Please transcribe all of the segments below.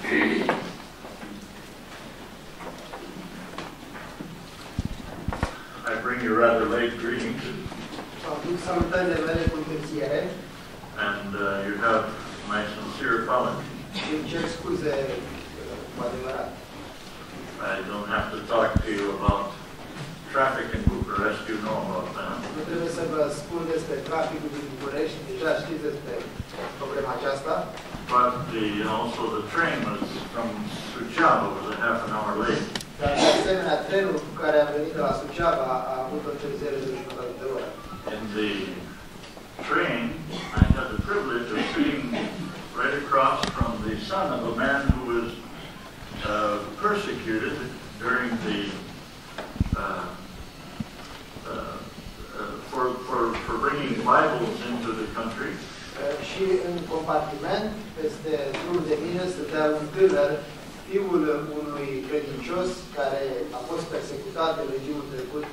I bring you rather late greetings. And you have my sincere apology. I don't have to talk to you about traffic in București, you know about that. But also the train was from Suceava, was a half an hour late. In the train, I had the privilege of sitting right across from the son of a man who was persecuted during the for bringing Bibles into the country. Și în compartiment, peste drumul de mine, stătea un tânăr, fiul unui credincios care a fost persecutat în regimul trecut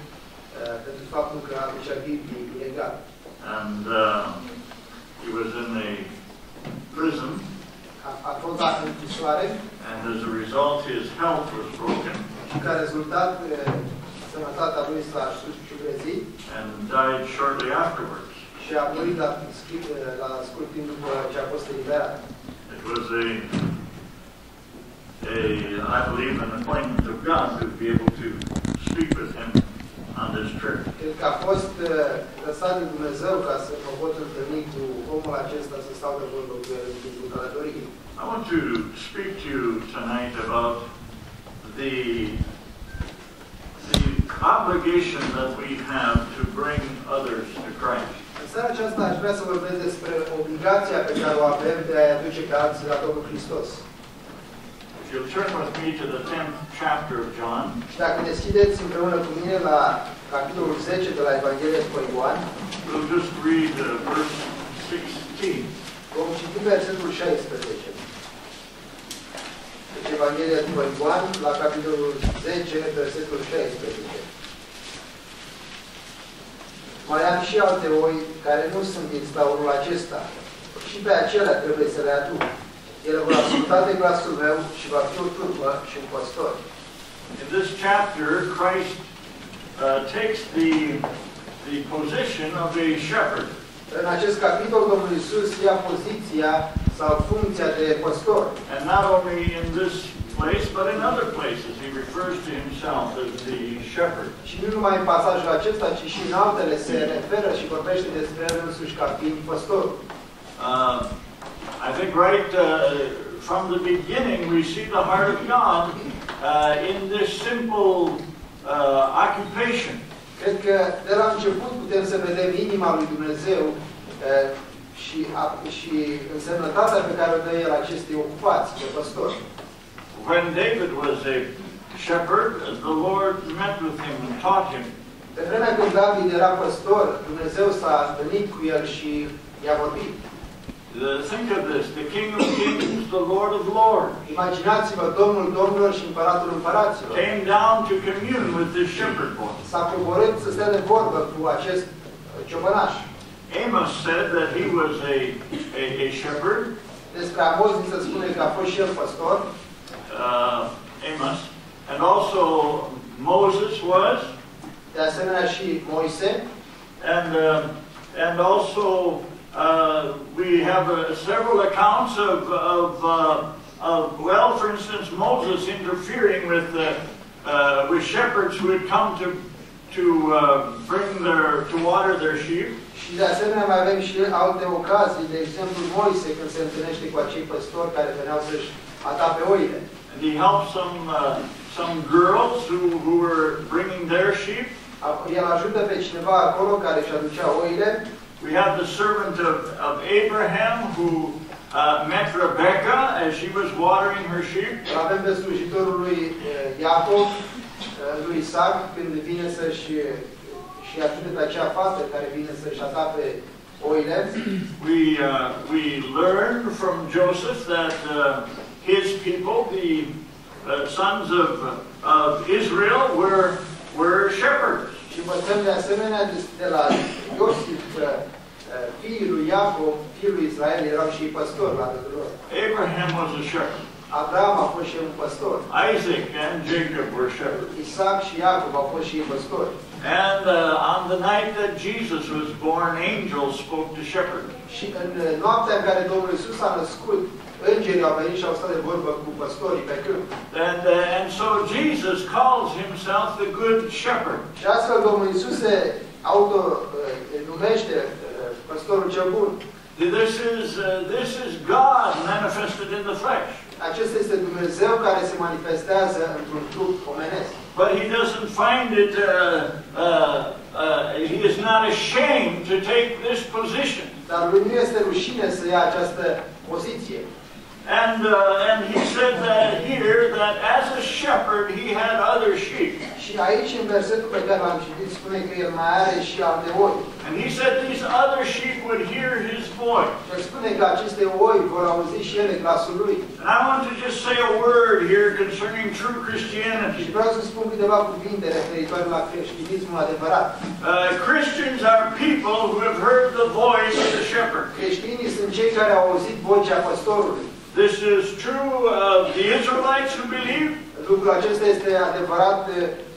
pentru faptul că aducea Biblii ilegal. And he was in a prison. A fost dat în închisoare. And as a result, his health was broken. Și ca rezultat, sănătatea lui s-a șubrezit. And died shortly afterwards. Și a murit la scurt timp după ce a fost eliberat. It was I believe, an appointment of God to be able to speak with him on this trip. Cred că a fost lăsat de Dumnezeu ca să mă pot întâlni cu omul acesta, să stau de vorbă cu el în timpul călătoriei. I want to speak to you tonight about the obligation that we have to bring others to Christ. În seara aceasta aș vrea să vorbesc despre obligația pe care o avem de a aduce pe alții la Domnul Hristos. If you'll turn with me to the 10th chapter of John. Și dacă deschideți împreună cu mine la capitolul 10 de la Evanghelia după Ioan. We'll just read verse 16. Vom citi versetul 16. Deci Evanghelia după Ioan, la capitolul 10, versetul 16. Mai am și alte oi care nu sunt din staurul acesta. Și pe acelea trebuie să le aduc. Ele vor asculta de glasul meu și va fi o turmă și un păstor. In this chapter, Christ takes the position of a shepherd. În acest capitol, Domnul Iisus ia poziția sau funcția de păstor. And not only in this place, but in other places, he refers to himself as the shepherd. Și nu numai în pasajul acesta, ci și în altele se referă și vorbește despre el însuși ca fiind păstor. I think right from the beginning we see the heart of God in this simple occupation. Cred că de la început putem să vedem inima lui Dumnezeu și însemnătatea pe care o dă el acestei ocupații de păstor. When David was a shepherd, the Lord met with him and taught him. Pe vremea când David era păstor, Dumnezeu s-a întâlnit cu el și i-a vorbit. Think of this, the King of Kings, the Lord of Lords. Imaginați-vă Domnul Domnilor și Împăratul Împăraților. Came down to commune with this shepherd boy. S-a coborât să stea de vorbă cu acest ciobănaș. Amos said that he was a shepherd. Despre Amos se spune că a fost și el păstor. Amos. And also Moses was. De asemenea și Moise. And also we have several accounts well, for instance, Moses interfering with shepherds who had come to water their sheep. Și de asemenea mai avem și alte ocazii, de exemplu Moise când se întâlnește cu acei păstori care veneau să-și atape oile. And he helped some girls who were bringing their sheep. El ajută pe cineva acolo care își aducea oile. We have the servant of Abraham who met Rebecca as she was watering her sheep. Avem pe slujitorul lui Iacov, lui Isaac, când vine să-și ajute pe acea fată care vine să-și atape oile. We learn from Joseph that his people, the sons of Israel, were shepherds. Și învățăm de asemenea de la Iosif că fiii lui Iacov, fiul lui Israel, erau și păstori la rândul lor. Abraham was a shepherd. Abraham a fost și un păstor. Isaac and Jacob were shepherds. Isaac și Iacov au fost și ei păstori. And on the night that Jesus was born, angels spoke to shepherds. Și în noaptea în care Domnul Iisus a născut, îngerii au venit și au stat de vorbă cu păstorii pe câmp. And so Jesus calls himself the Good Shepherd. Și astfel Domnul Iisus se numește păstorul cel bun. This is God manifested in the flesh. Acesta este Dumnezeu care se manifestează într-un trup omenesc. But he doesn't find it, he is not ashamed to take this position. Dar lui nu este rușine să ia această poziție. And he said that here, that as a shepherd he had other sheep. Și aici, în versetul pe care l-am citit, spune că el mai are și alte oi. And he said these other sheep would hear his voice. Și el spune că aceste oi vor auzi și ele glasul lui. And I want to just say a word here concerning true Christianity. Și vreau să spun câteva cuvinte referitoare la creștinismul adevărat. Christians are people who have heard the voice of the shepherd. Creștinii sunt cei care au auzit vocea păstorului. This is true of the Israelites who believe. Lucrul acesta este adevărat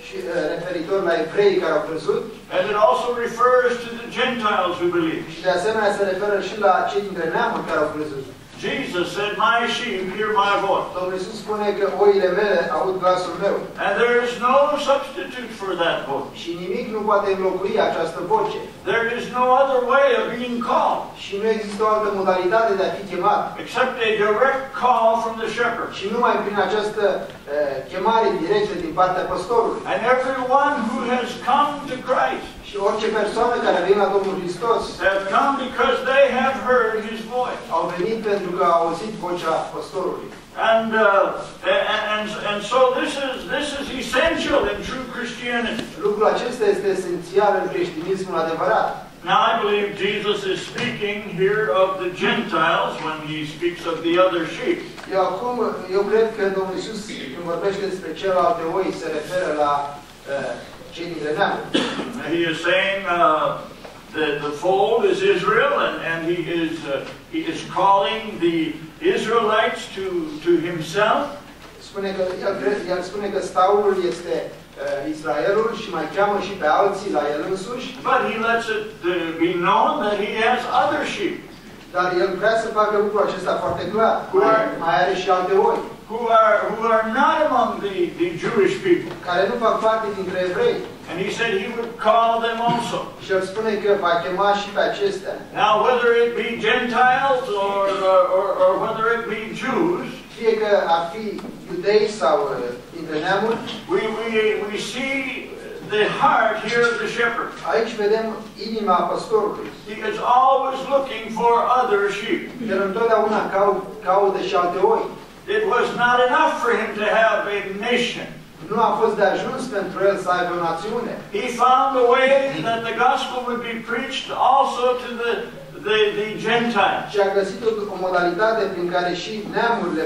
și referitor la evrei care au crezut. And it also refers to the Gentiles who believe. Și de asemenea se referă și la cei dintre neamuri care au crezut. Jesus said, "My sheep hear my voice." Domnul Iisus spune că oile mele aud glasul meu. And there is no substitute for that voice. Și nimic nu poate înlocui această voce. There is no other way of being called. Și nu există o altă modalitate de a fi chemat. Except a direct call from the shepherd. Și numai prin această chemare directă din partea păstorului. And everyone who has come to Christ Și orice persoană care vine la Domnul Hristos have come because they have heard his voice. au venit pentru că au auzit vocea păstorului. And so this is essential in true Christianity. Lucrul acesta este esențial în creștinismul adevărat. Now I believe Jesus is speaking here of the Gentiles when he speaks of the other sheep. Eu cred că Domnul Iisus, când vorbește despre celelalte oi, se referă la cei dintre neamuri. He is saying the fold is Israel, and he is calling the Israelites to himself. El spune că staulul este Israelul și mai cheamă și pe alții la el însuși. But he lets it be known that he has other sheep. Dar el vrea să facă lucrul acesta foarte clar. Mai are și alte oi. Who are not among the Jewish people. Care nu fac parte dintre evrei. And he said he would call them also. Și el spune că va chema și pe acestea. Now whether it be Gentiles or whether it be Jews, fie că ar fi iudei sau dintre neamuri, we see the heart here of the shepherd. Aici vedem inima păstorului. He is always looking for other sheep. El întotdeauna caută și alte oi. It was not enough for him to have a nation. Nu a fost de ajuns pentru el să aibă o națiune. He found a way that the gospel would be preached also to the Gentiles. Și a găsit o modalitate prin care și neamurile